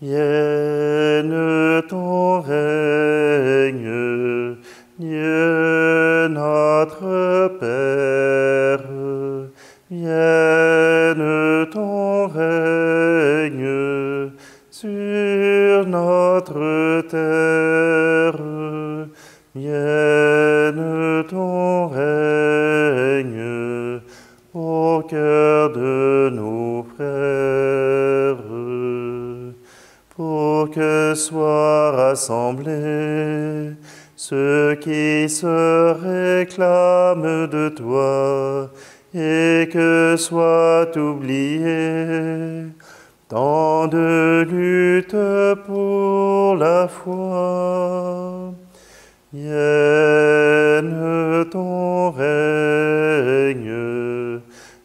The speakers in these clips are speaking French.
Vienne ton règne, Dieu notre Père. Vienne ton règne sur notre terre. Vienne ton règne au cœur de nos frères, pour que soient rassemblés ceux qui se réclament de toi, et que soient oubliés tant de lutte pour la foi. Vienne ton règne,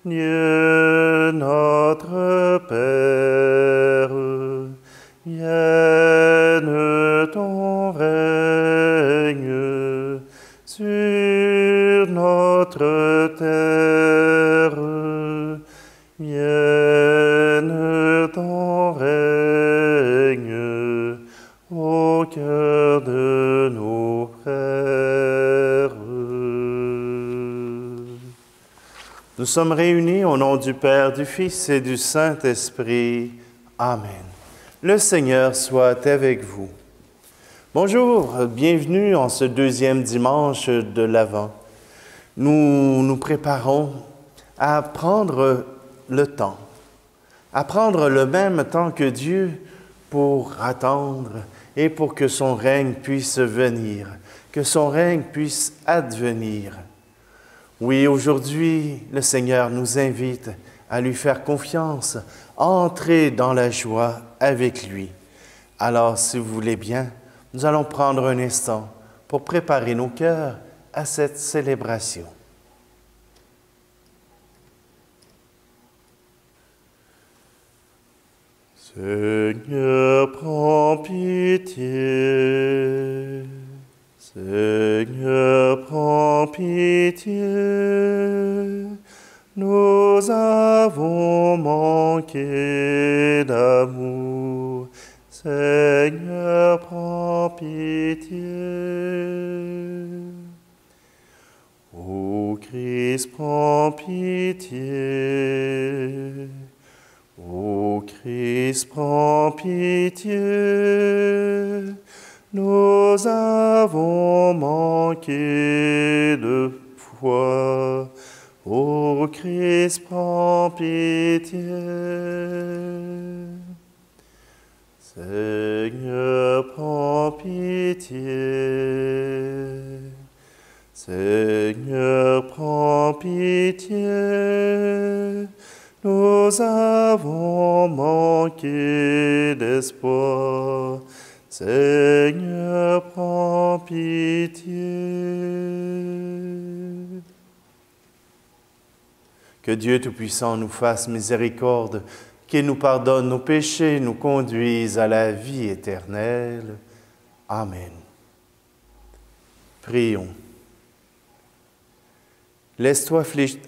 Dieu notre Père. Vienne ton règne sur notre terre. Vienne ton règne au cœur de nos frères. Nous sommes réunis au nom du Père, du Fils et du Saint-Esprit. Amen. Le Seigneur soit avec vous. Bonjour, bienvenue en ce deuxième dimanche de l'Avent. Nous nous préparons à prendre le temps, à prendre le même temps que Dieu pour attendre et pour que son règne puisse venir, que son règne puisse advenir. Oui, aujourd'hui, le Seigneur nous invite à lui faire confiance, à entrer dans la joie avec lui. Alors, si vous voulez bien, nous allons prendre un instant pour préparer nos cœurs à cette célébration. Seigneur, prends pitié. Seigneur, prends pitié. Nous avons manqué d'amour. Seigneur, prends pitié. Ô Christ, prends pitié. Ô Christ, prends pitié. Nous avons manqué de foi. Ô Christ, prends pitié. Seigneur, prends pitié. Seigneur, prends pitié. Nous avons manqué d'espoir. Seigneur, prends pitié. Que Dieu Tout-Puissant nous fasse miséricorde, qu'il nous pardonne nos péchés, nous conduise à la vie éternelle. Amen. Prions. Laisse-toi fléchir,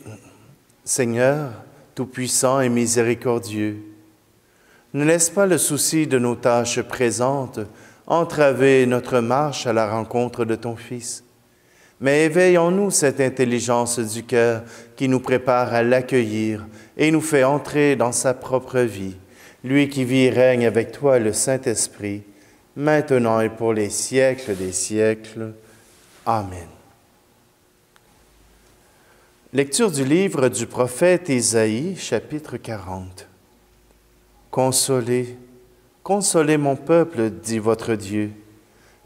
Seigneur, Tout-Puissant et miséricordieux. Ne laisse pas le souci de nos tâches présentes entraver notre marche à la rencontre de ton Fils, mais éveille en nous cette intelligence du cœur qui nous prépare à l'accueillir et nous fait entrer dans sa propre vie, lui qui vit et règne avec toi le Saint-Esprit, maintenant et pour les siècles des siècles. Amen. Lecture du livre du prophète Isaïe, chapitre 40. Consolez, consolez mon peuple, dit votre Dieu.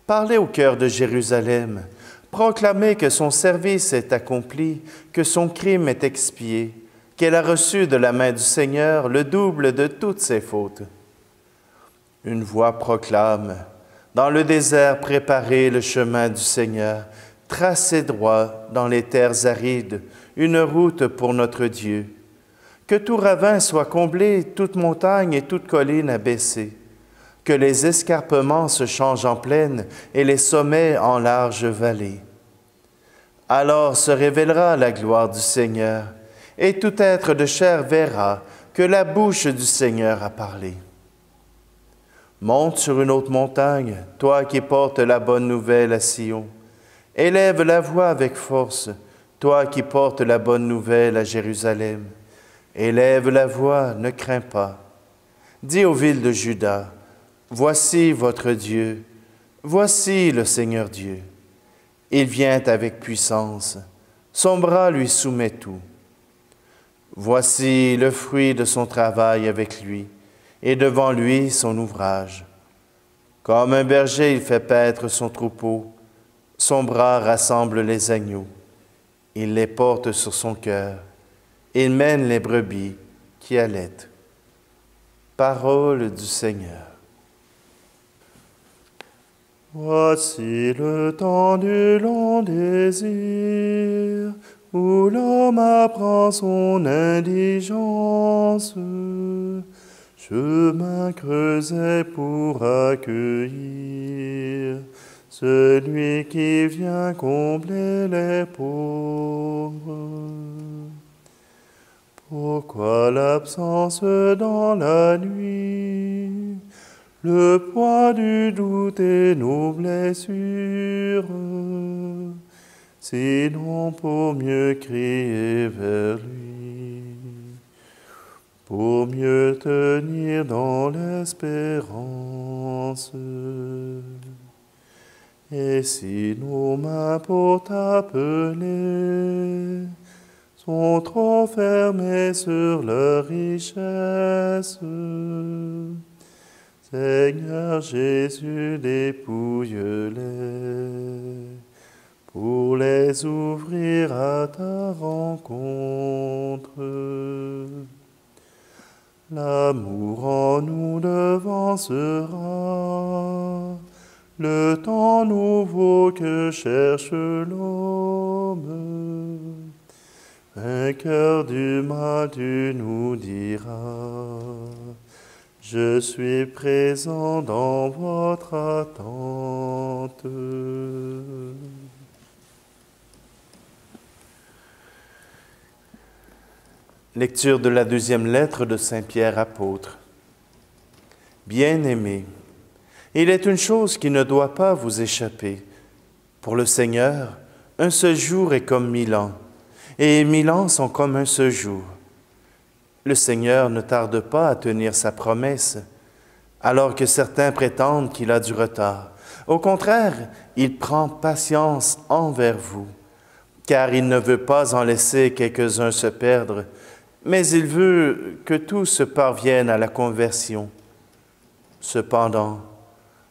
Parlez au cœur de Jérusalem, proclamez que son service est accompli, que son crime est expié, qu'elle a reçu de la main du Seigneur le double de toutes ses fautes. Une voix proclame, dans le désert préparez le chemin du Seigneur, tracez droit dans les terres arides, une route pour notre Dieu. Que tout ravin soit comblé, toute montagne et toute colline abaissée. Que les escarpements se changent en plaine et les sommets en larges vallées. Alors se révélera la gloire du Seigneur, et tout être de chair verra que la bouche du Seigneur a parlé. Monte sur une haute montagne, toi qui portes la bonne nouvelle à Sion. Élève la voix avec force, toi qui portes la bonne nouvelle à Jérusalem. Élève la voix, ne crains pas. Dis aux villes de Juda, voici votre Dieu, voici le Seigneur Dieu. Il vient avec puissance, son bras lui soumet tout. Voici le fruit de son travail avec lui, et devant lui son ouvrage. Comme un berger, il fait paître son troupeau, son bras rassemble les agneaux. Il les porte sur son cœur, il mène les brebis qui allaitent. Parole du Seigneur. Voici le temps du long désir, où l'homme apprend son indigence. Chemin creusé pour accueillir celui qui vient combler les pauvres. Pourquoi l'absence dans la nuit, le poids du doute et nos blessures, sinon pour mieux crier vers lui, pour mieux tenir dans l'espérance. Et si nos mains pour t'appeler sont trop fermées sur leur richesse, Seigneur Jésus, dépouille-les pour les ouvrir à ta rencontre. L'amour en nous devancera le temps nouveau que cherche l'homme. Vainqueur du mal, tu nous diras, je suis présent dans votre attente. Lecture de la deuxième lettre de Saint Pierre apôtre. Bien-aimés, il est une chose qui ne doit pas vous échapper. Pour le Seigneur, un seul jour est comme 1000 ans, et 1000 ans sont comme un seul jour. Le Seigneur ne tarde pas à tenir sa promesse, alors que certains prétendent qu'il a du retard. Au contraire, il prend patience envers vous, car il ne veut pas en laisser quelques-uns se perdre, mais il veut que tous parviennent à la conversion. Cependant,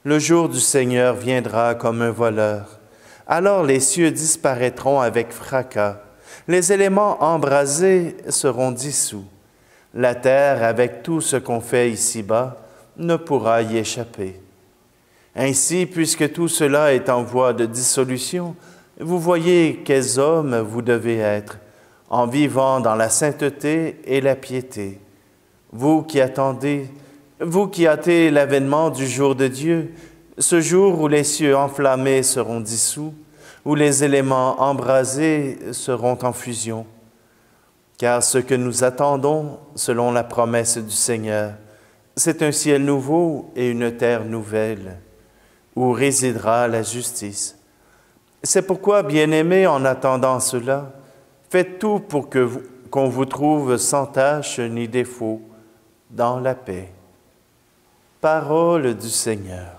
le jour du Seigneur viendra comme un voleur. Alors les cieux disparaîtront avec fracas, les éléments embrasés seront dissous. La terre, avec tout ce qu'on fait ici-bas, ne pourra y échapper. Ainsi, puisque tout cela est en voie de dissolution, vous voyez quels hommes vous devez être, en vivant dans la sainteté et la piété. Vous qui attendez, vous qui hâtez l'avènement du jour de Dieu, ce jour où les cieux enflammés seront dissous, où les éléments embrasés seront en fusion. Car ce que nous attendons, selon la promesse du Seigneur, c'est un ciel nouveau et une terre nouvelle, où résidera la justice. C'est pourquoi, bien-aimés, en attendant cela, faites tout pour qu'on vous trouve sans tache ni défaut dans la paix. Parole du Seigneur.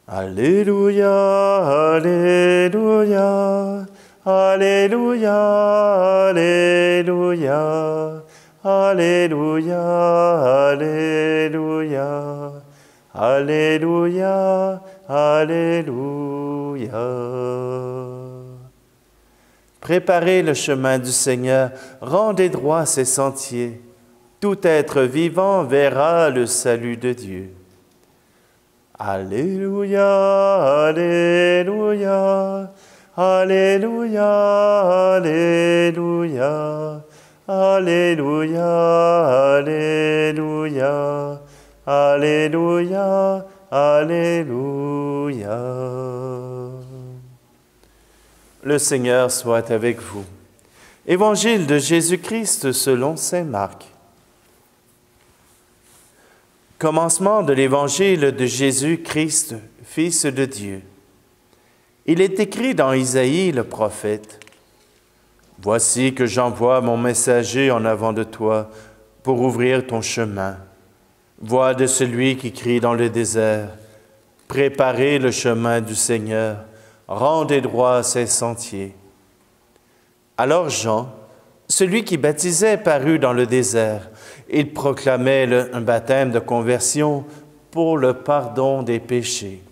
Alléluia, Alléluia, Alléluia, Alléluia, Alléluia, Alléluia, Alléluia, Alléluia. Préparez le chemin du Seigneur, rendez droit ses sentiers. Tout être vivant verra le salut de Dieu. Alléluia, Alléluia, Alléluia, Alléluia, Alléluia, Alléluia, Alléluia, Alléluia. Le Seigneur soit avec vous. Évangile de Jésus-Christ selon saint Marc. Commencement de l'Évangile de Jésus-Christ, Fils de Dieu. Il est écrit dans Isaïe le prophète, « Voici que j'envoie mon messager en avant de toi pour ouvrir ton chemin. Voix de celui qui crie dans le désert, préparez le chemin du Seigneur, rendez droit ses sentiers. » Alors Jean, celui qui baptisait, parut dans le désert. Il proclamait un baptême de conversion pour le pardon des péchés.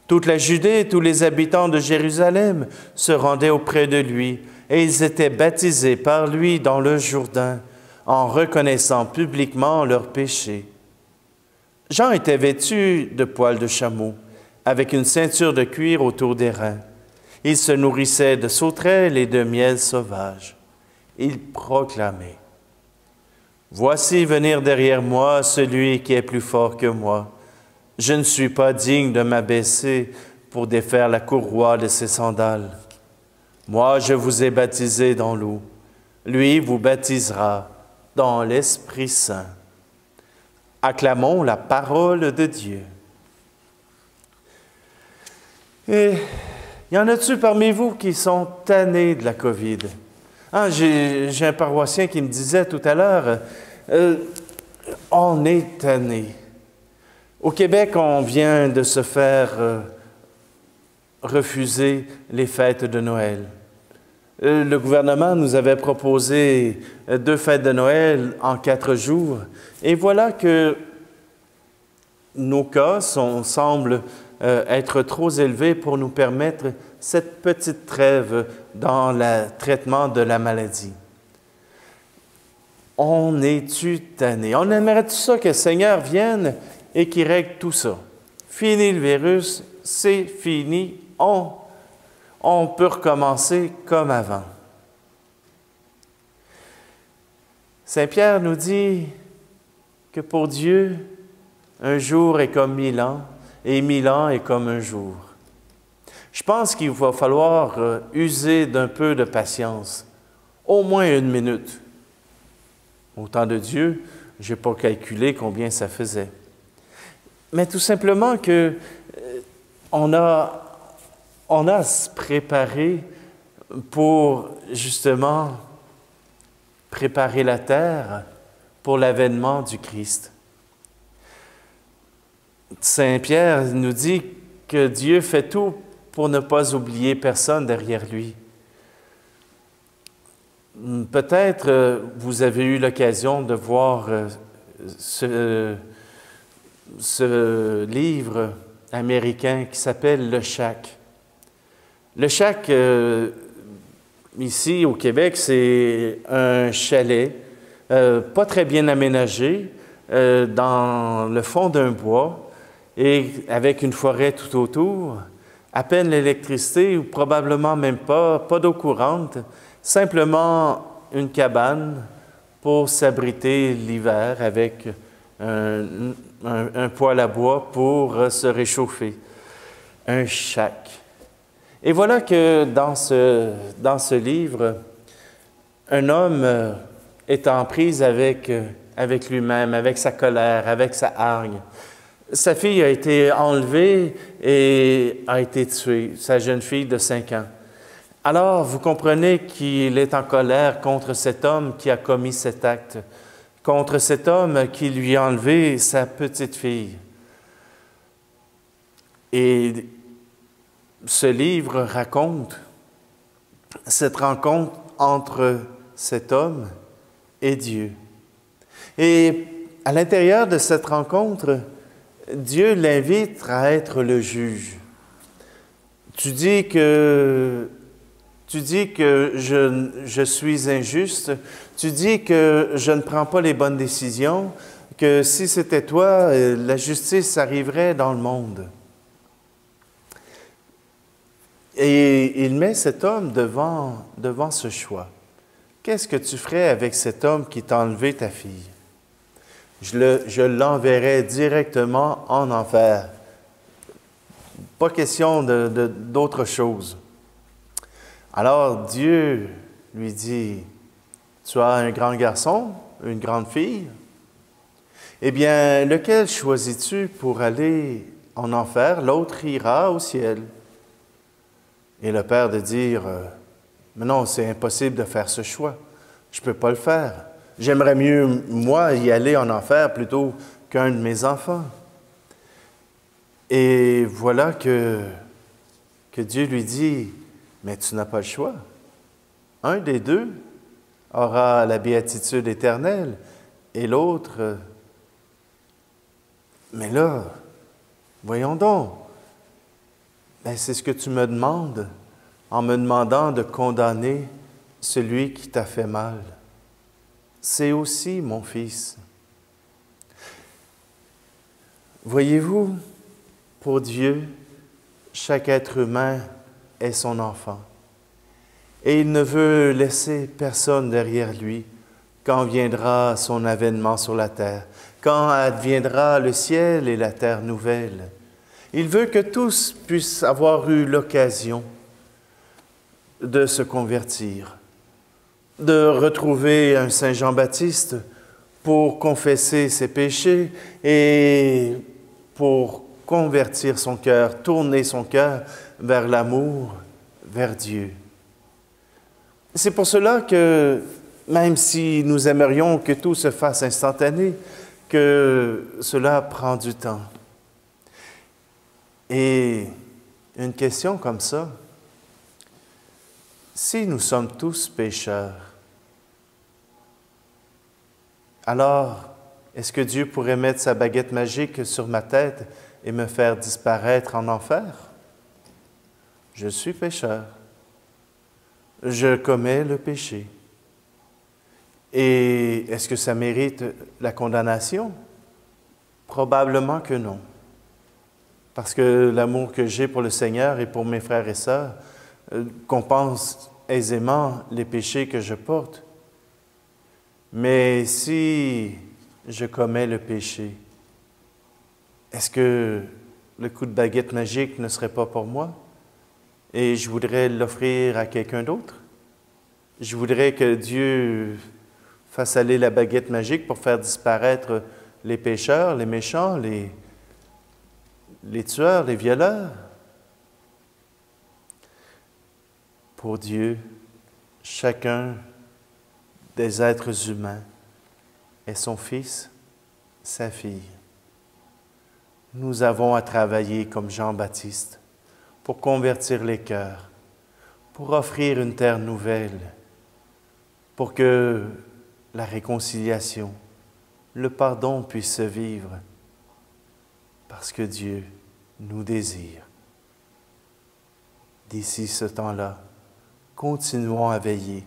Toute la Judée et tous les habitants de Jérusalem se rendaient auprès de lui, et ils étaient baptisés par lui dans le Jourdain, en reconnaissant publiquement leurs péchés. Jean était vêtu de poils de chameau, avec une ceinture de cuir autour des reins. Il se nourrissait de sauterelles et de miel sauvage. Il proclamait, « Voici venir derrière moi celui qui est plus fort que moi. Je ne suis pas digne de m'abaisser pour défaire la courroie de ses sandales. Moi, je vous ai baptisé dans l'eau. Lui vous baptisera dans l'Esprit Saint. » Acclamons la parole de Dieu. Et y en a-t-il parmi vous qui sont tannés de la COVID? J'ai un paroissien qui me disait tout à l'heure, on est tannés. Au Québec, on vient de se faire refuser les fêtes de Noël. Le gouvernement nous avait proposé 2 fêtes de Noël en 4 jours. Et voilà que nos cas semblent être trop élevés pour nous permettre cette petite trêve dans le traitement de la maladie. On est-tu tanné? On aimerait tout ça que le Seigneur vienne et qu'il règle tout ça. Fini le virus, c'est fini, on peut recommencer comme avant. Saint Pierre nous dit que pour Dieu, un jour est comme 1000 ans, et 1000 ans est comme un jour. Je pense qu'il va falloir user d'un peu de patience, au moins 1 minute. Au temps de Dieu, je n'ai pas calculé combien ça faisait. Mais tout simplement que on a à se préparer pour justement préparer la terre pour l'avènement du Christ. Saint Pierre nous dit que Dieu fait tout pour ne pas oublier personne derrière lui. Peut-être vous avez eu l'occasion de voir ce livre américain qui s'appelle Le Shack. Le Shack, ici au Québec, c'est un chalet pas très bien aménagé dans le fond d'un bois et avec une forêt tout autour, à peine l'électricité ou probablement même pas d'eau courante, simplement une cabane pour s'abriter l'hiver avec un poêle à bois pour se réchauffer. Un shack. Et voilà que dans ce livre, un homme est en prise avec lui-même, avec sa colère, avec sa hargne. Sa fille a été enlevée et a été tuée, sa jeune fille de 5 ans. Alors, vous comprenez qu'il est en colère contre cet homme qui a commis cet acte, contre cet homme qui lui a enlevé sa petite fille. Et ce livre raconte cette rencontre entre cet homme et Dieu. Et à l'intérieur de cette rencontre, Dieu l'invite à être le juge. Tu dis que je suis injuste, tu dis que je ne prends pas les bonnes décisions, que si c'était toi, la justice arriverait dans le monde. Et il met cet homme devant ce choix. Qu'est-ce que tu ferais avec cet homme qui t'a enlevé ta fille? Je l'enverrai directement en enfer. Pas question d'autre chose. Alors Dieu lui dit, tu as un grand garçon, une grande fille? Eh bien, lequel choisis-tu pour aller en enfer? L'autre ira au ciel. Et le père de dire, mais non, c'est impossible de faire ce choix. Je ne peux pas le faire. J'aimerais mieux, moi, y aller en enfer plutôt qu'un de mes enfants. Et voilà que Dieu lui dit, mais tu n'as pas le choix. Un des deux aura la béatitude éternelle et l'autre, mais là, voyons donc, ben c'est ce que tu me demandes en me demandant de condamner celui qui t'a fait mal. C'est aussi mon fils. Voyez-vous, pour Dieu, chaque être humain est son enfant. Et il ne veut laisser personne derrière lui quand viendra son avènement sur la terre, quand adviendra le ciel et la terre nouvelle. Il veut que tous puissent avoir eu l'occasion de se convertir, de retrouver un Saint Jean-Baptiste pour confesser ses péchés et pour convertir son cœur, tourner son cœur vers l'amour, vers Dieu. C'est pour cela que, même si nous aimerions que tout se fasse instantané, que cela prend du temps. Et une question comme ça, si nous sommes tous pécheurs, alors est-ce que Dieu pourrait mettre sa baguette magique sur ma tête et me faire disparaître en enfer? Je suis pécheur. Je commets le péché. Et est-ce que ça mérite la condamnation? Probablement que non. Parce que l'amour que j'ai pour le Seigneur et pour mes frères et sœurs compense aisément les péchés que je porte. Mais si je commets le péché, est-ce que le coup de baguette magique ne serait pas pour moi? Et je voudrais l'offrir à quelqu'un d'autre? Je voudrais que Dieu fasse aller la baguette magique pour faire disparaître les pécheurs, les méchants, les tueurs, les violeurs. Pour Dieu, chacun des êtres humains est son fils, sa fille. Nous avons à travailler comme Jean-Baptiste pour convertir les cœurs, pour offrir une terre nouvelle, pour que la réconciliation, le pardon puisse se vivre, parce que Dieu nous désire. D'ici ce temps-là, continuons à veiller,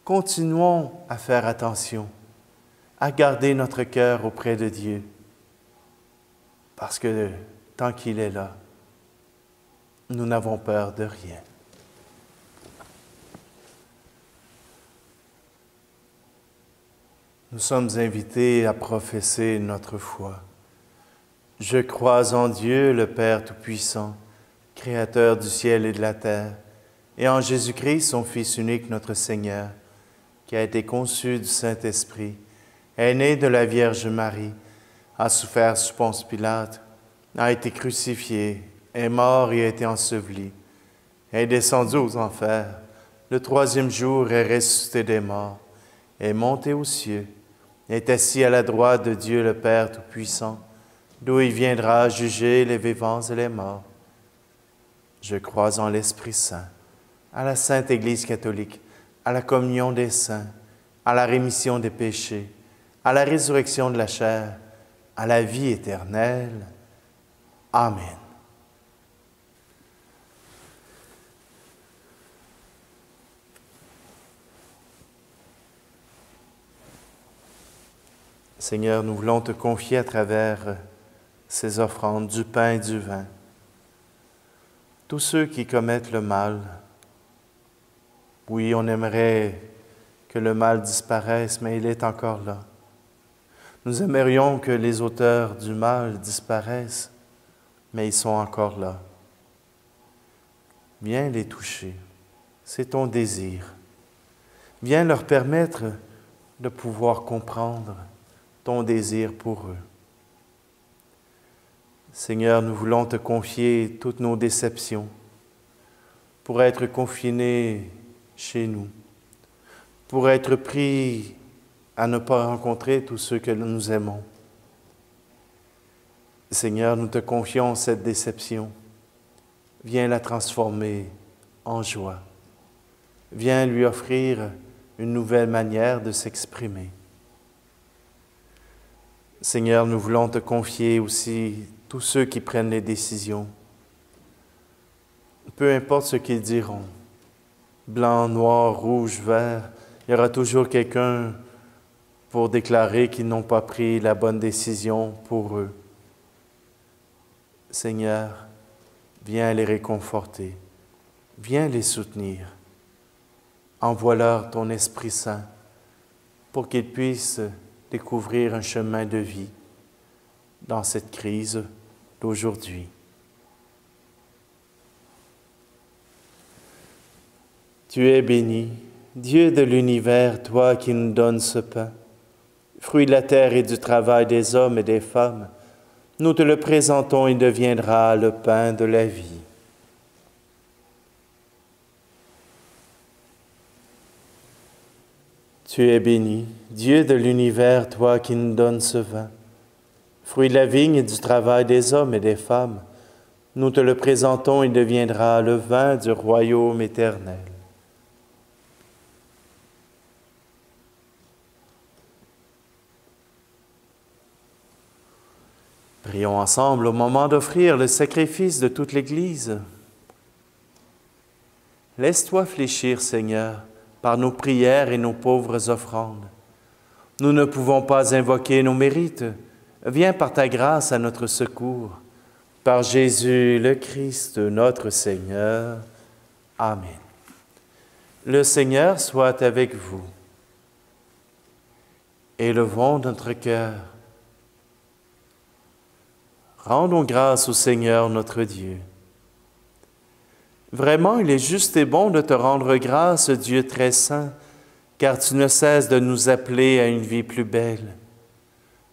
continuons à faire attention, à garder notre cœur auprès de Dieu, parce que tant qu'il est là, nous n'avons peur de rien. Nous sommes invités à professer notre foi. Je crois en Dieu, le Père Tout-Puissant, Créateur du ciel et de la terre, et en Jésus-Christ, son Fils unique, notre Seigneur, qui a été conçu du Saint-Esprit, est né de la Vierge Marie, a souffert sous Ponce Pilate, a été crucifié, est mort et a été enseveli, est descendu aux enfers, le troisième jour est ressuscité des morts, est monté aux cieux, est assis à la droite de Dieu le Père Tout-Puissant, d'où il viendra juger les vivants et les morts. Je crois en l'Esprit Saint, à la Sainte Église catholique, à la communion des saints, à la rémission des péchés, à la résurrection de la chair, à la vie éternelle. Amen. Seigneur, nous voulons te confier à travers ces offrandes du pain et du vin tous ceux qui commettent le mal. Oui, on aimerait que le mal disparaisse, mais il est encore là. Nous aimerions que les auteurs du mal disparaissent, mais ils sont encore là. Viens les toucher, c'est ton désir. Viens leur permettre de pouvoir comprendre ton désir pour eux. Seigneur, nous voulons te confier toutes nos déceptions pour être confinés chez nous, pour être pris à ne pas rencontrer tous ceux que nous aimons. Seigneur, nous te confions cette déception. Viens la transformer en joie. Viens lui offrir une nouvelle manière de s'exprimer. Seigneur, nous voulons te confier aussi tous ceux qui prennent les décisions. Peu importe ce qu'ils diront, blanc, noir, rouge, vert, il y aura toujours quelqu'un pour déclarer qu'ils n'ont pas pris la bonne décision pour eux. Seigneur, viens les réconforter, viens les soutenir. Envoie-leur ton Esprit Saint pour qu'ils puissent découvrir un chemin de vie dans cette crise d'aujourd'hui. Tu es béni, Dieu de l'univers, toi qui nous donnes ce pain, fruit de la terre et du travail des hommes et des femmes. Nous te le présentons, il deviendra le pain de la vie. Tu es béni, Dieu de l'univers, toi qui nous donnes ce vin, fruit de la vigne et du travail des hommes et des femmes. Nous te le présentons, il deviendra le vin du royaume éternel. Prions ensemble au moment d'offrir le sacrifice de toute l'Église. Laisse-toi fléchir, Seigneur, par nos prières et nos pauvres offrandes. Nous ne pouvons pas invoquer nos mérites. Viens par ta grâce à notre secours. Par Jésus le Christ, notre Seigneur. Amen. Le Seigneur soit avec vous. Élevons notre cœur. Rendons grâce au Seigneur notre Dieu. Vraiment, il est juste et bon de te rendre grâce, Dieu très saint, car tu ne cesses de nous appeler à une vie plus belle.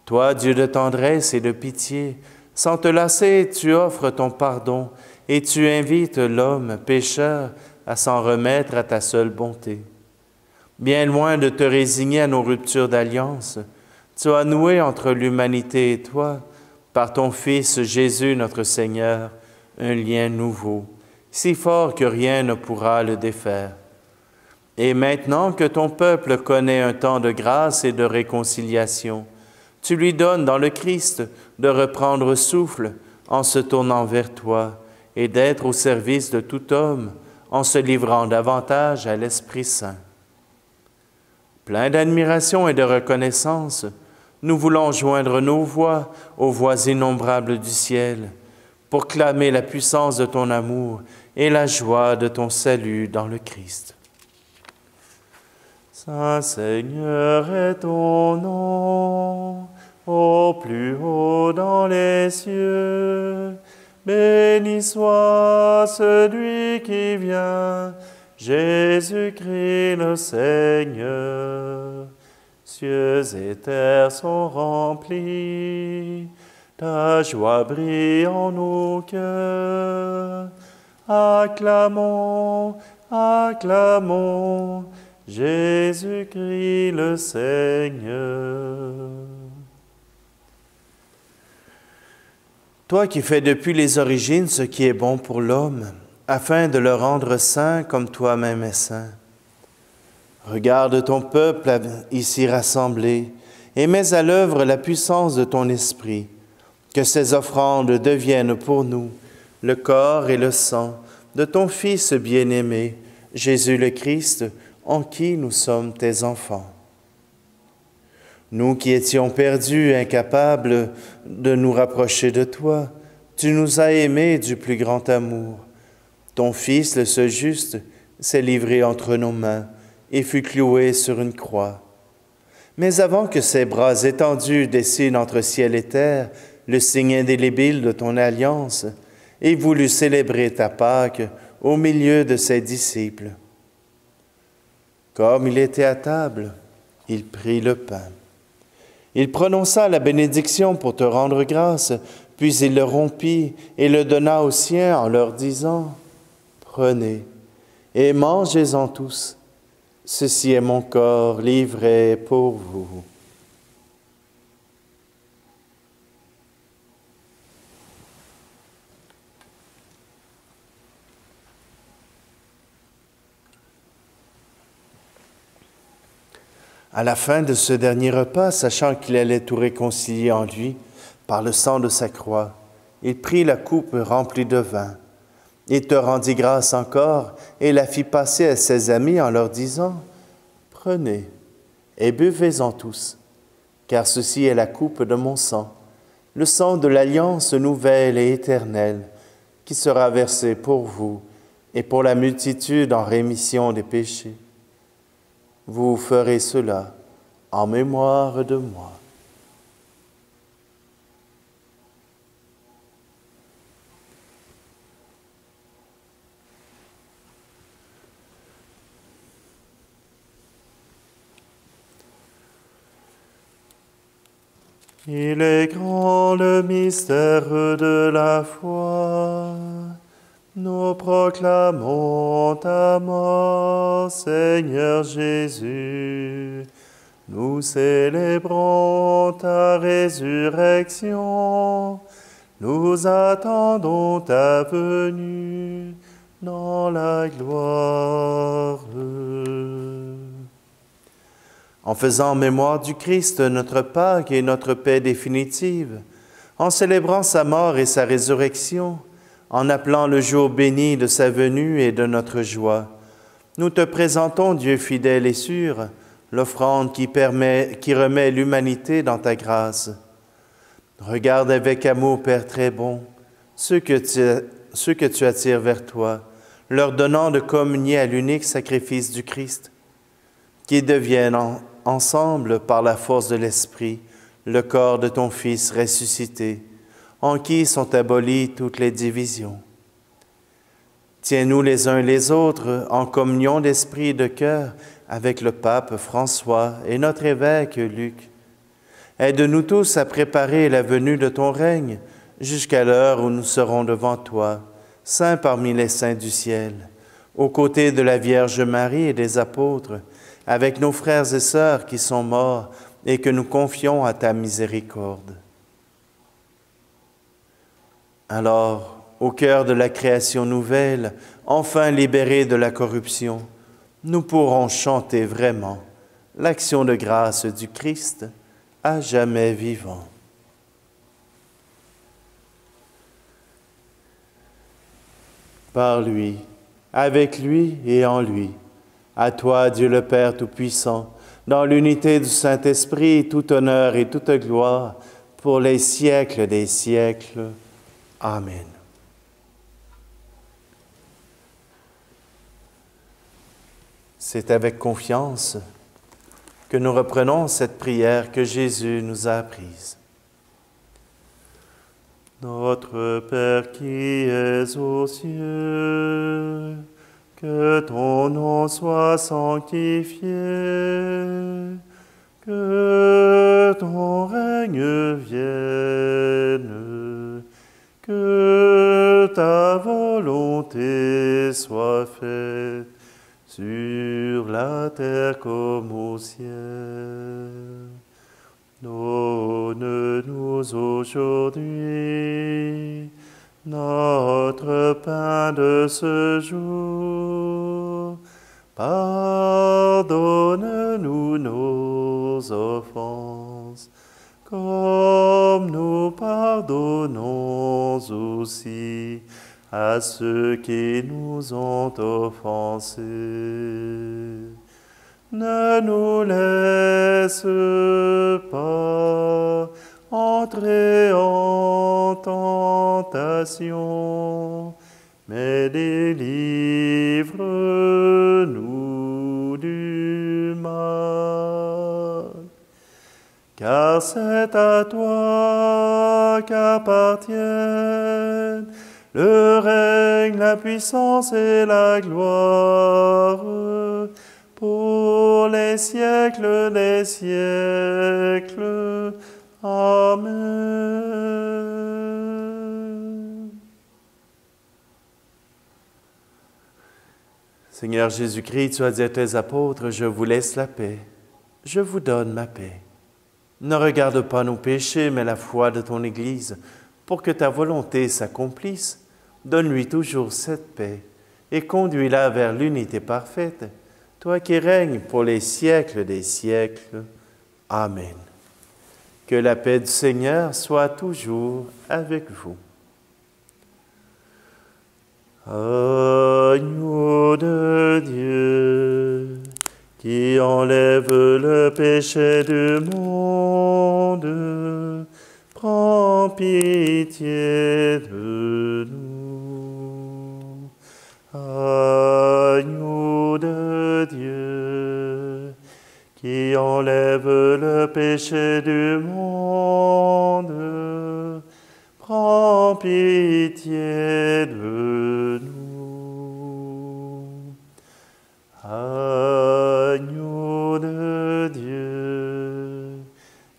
Toi, Dieu de tendresse et de pitié, sans te lasser, tu offres ton pardon et tu invites l'homme pécheur à s'en remettre à ta seule bonté. Bien loin de te résigner à nos ruptures d'alliance, tu as noué entre l'humanité et toi, par ton Fils Jésus notre Seigneur, un lien nouveau, si fort que rien ne pourra le défaire. Et maintenant que ton peuple connaît un temps de grâce et de réconciliation, tu lui donnes dans le Christ de reprendre souffle en se tournant vers toi et d'être au service de tout homme en se livrant davantage à l'Esprit Saint. Plein d'admiration et de reconnaissance, nous voulons joindre nos voix aux voix innombrables du ciel pour clamer la puissance de ton amour et la joie de ton salut dans le Christ. Saint Seigneur est ton nom, au plus haut dans les cieux. Béni soit celui qui vient, Jésus-Christ le Seigneur. Cieux et terre sont remplis, ta joie brille en nos cœurs. Acclamons, acclamons, Jésus-Christ le Seigneur. Toi qui fais depuis les origines ce qui est bon pour l'homme, afin de le rendre saint comme toi-même es saint. Regarde ton peuple ici rassemblé et mets à l'œuvre la puissance de ton esprit, que ces offrandes deviennent pour nous le corps et le sang de ton Fils bien-aimé, Jésus le Christ, en qui nous sommes tes enfants. Nous qui étions perdus, incapables de nous rapprocher de toi, tu nous as aimés du plus grand amour. Ton Fils, le seul juste, s'est livré entre nos mains et fut cloué sur une croix. Mais avant que ses bras étendus dessinent entre ciel et terre le signe indélébile de ton alliance, il voulut célébrer ta Pâque au milieu de ses disciples. Comme il était à table, il prit le pain. Il prononça la bénédiction pour te rendre grâce, puis il le rompit et le donna aux siens en leur disant, « Prenez et mangez-en tous. Ceci est mon corps livré pour vous. » À la fin de ce dernier repas, sachant qu'il allait tout réconcilier en lui par le sang de sa croix, il prit la coupe remplie de vin. Il te rendit grâce encore et la fit passer à ses amis en leur disant, « Prenez et buvez-en tous, car ceci est la coupe de mon sang, le sang de l'alliance nouvelle et éternelle, qui sera versé pour vous et pour la multitude en rémission des péchés. Vous ferez cela en mémoire de moi. » Il est grand le mystère de la foi. Nous proclamons ta mort, Seigneur Jésus. Nous célébrons ta résurrection. Nous attendons ta venue dans la gloire. En faisant mémoire du Christ, notre Pâque et notre paix définitive, en célébrant sa mort et sa résurrection, en appelant le jour béni de sa venue et de notre joie, nous te présentons, Dieu fidèle et sûr, l'offrande qui remet l'humanité dans ta grâce. Regarde avec amour, Père très bon, ceux que tu attires vers toi, leur donnant de communier à l'unique sacrifice du Christ, qu'ils deviennent ensemble, par la force de l'Esprit, le corps de ton Fils ressuscité, en qui sont abolies toutes les divisions. Tiens-nous les uns les autres en communion d'esprit et de cœur avec le pape François et notre évêque Luc. Aide-nous tous à préparer la venue de ton règne jusqu'à l'heure où nous serons devant toi, saints parmi les saints du ciel, aux côtés de la Vierge Marie et des apôtres, avec nos frères et sœurs qui sont morts et que nous confions à ta miséricorde. Alors, au cœur de la création nouvelle, enfin libérés de la corruption, nous pourrons chanter vraiment l'action de grâce du Christ à jamais vivant. Par lui, avec lui et en lui, à toi, Dieu le Père Tout-Puissant, dans l'unité du Saint-Esprit, tout honneur et toute gloire, pour les siècles des siècles. Amen. C'est avec confiance que nous reprenons cette prière que Jésus nous a apprise. Notre Père qui es aux cieux, que ton nom soit sanctifié, que ton règne vienne, que ta volonté soit faite sur la terre comme au ciel. Donne-nous aujourd'hui notre pain de ce jour. Pardonne-nous nos offenses, comme nous pardonnons aussi à ceux qui nous ont offensés. Ne nous laisse pas entrer en tentation, mais délivre-nous du mal. Car c'est à toi qu'appartiennent le règne, la puissance et la gloire, pour les siècles des siècles. Amen. Seigneur Jésus-Christ, tu as dit à tes apôtres, je vous laisse la paix, je vous donne ma paix. Ne regarde pas nos péchés, mais la foi de ton Église, pour que ta volonté s'accomplisse. Donne-lui toujours cette paix et conduis-la vers l'unité parfaite, toi qui règnes pour les siècles des siècles. Amen. Que la paix du Seigneur soit toujours avec vous. Agneau de Dieu, qui enlève le péché du monde, prends pitié de nous. Agneau de Dieu, qui enlève le péché du monde, prends pitié de nous. Agneau de Dieu,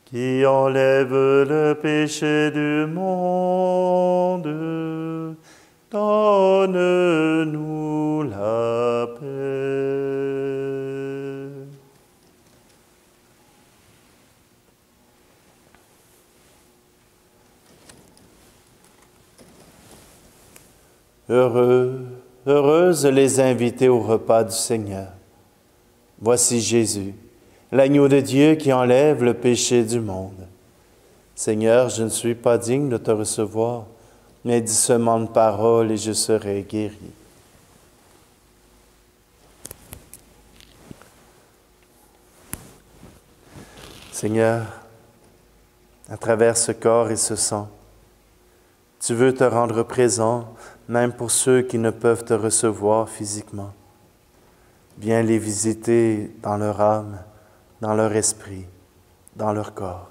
qui enlève le péché du monde, donne-nous la paix. Heureuses les invités au repas du Seigneur. Voici Jésus, l'agneau de Dieu qui enlève le péché du monde. Seigneur, je ne suis pas digne de te recevoir, mais dis seulement une parole et je serai guéri. Seigneur, à travers ce corps et ce sang, tu veux te rendre présent, même pour ceux qui ne peuvent te recevoir physiquement. Viens les visiter dans leur âme, dans leur esprit, dans leur corps.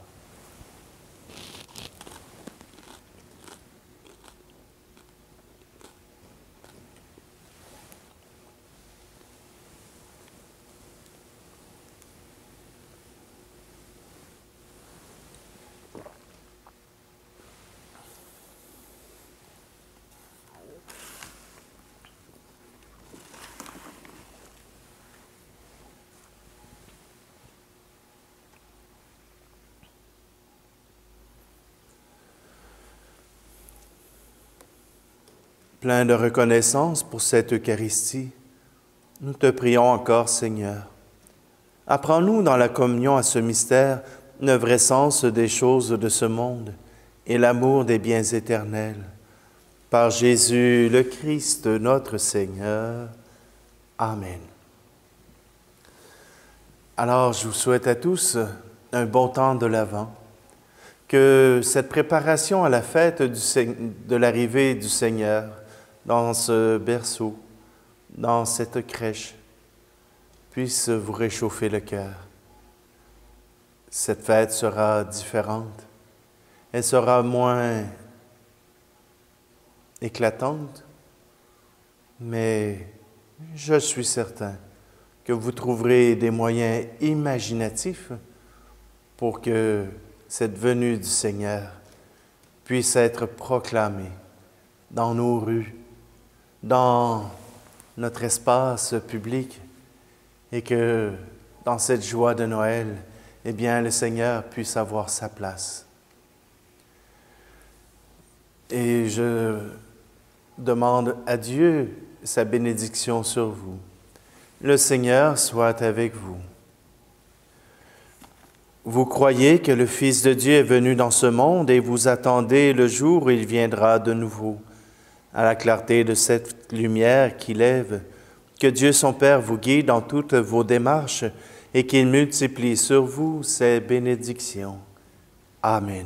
Plein de reconnaissance pour cette Eucharistie, nous te prions encore, Seigneur. Apprends-nous dans la communion à ce mystère le vrai sens des choses de ce monde et l'amour des biens éternels. Par Jésus le Christ, notre Seigneur. Amen. Alors, je vous souhaite à tous un bon temps de l'Avent, que cette préparation à la fête de l'arrivée du Seigneur dans ce berceau, dans cette crèche, puisse vous réchauffer le cœur. Cette fête sera différente. Elle sera moins éclatante, mais je suis certain que vous trouverez des moyens imaginatifs pour que cette venue du Seigneur puisse être proclamée dans nos rues, dans notre espace public, et que dans cette joie de Noël, eh bien, le Seigneur puisse avoir sa place. Et je demande à Dieu sa bénédiction sur vous. Le Seigneur soit avec vous. Vous croyez que le Fils de Dieu est venu dans ce monde et vous attendez le jour où il viendra de nouveau. À la clarté de cette lumière qui lève, que Dieu son Père vous guide dans toutes vos démarches et qu'il multiplie sur vous ses bénédictions. Amen.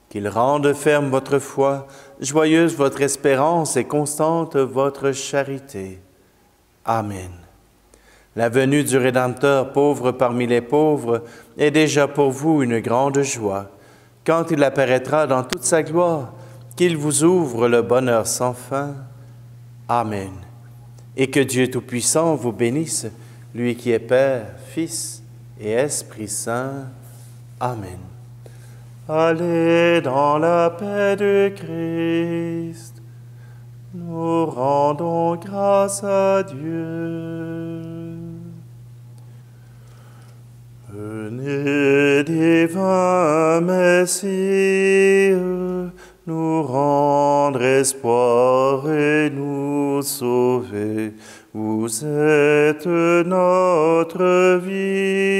Qu'il rende ferme votre foi, joyeuse votre espérance et constante votre charité. Amen. La venue du Rédempteur, pauvre parmi les pauvres, est déjà pour vous une grande joie. Quand il apparaîtra dans toute sa gloire, qu'il vous ouvre le bonheur sans fin. Amen. Et que Dieu Tout-Puissant vous bénisse, lui qui est Père, Fils et Esprit Saint. Amen. Allez dans la paix de Christ. Nous rendons grâce à Dieu. Venez, divin Messie, nous rendre espoir et nous sauver. Vous êtes notre vie.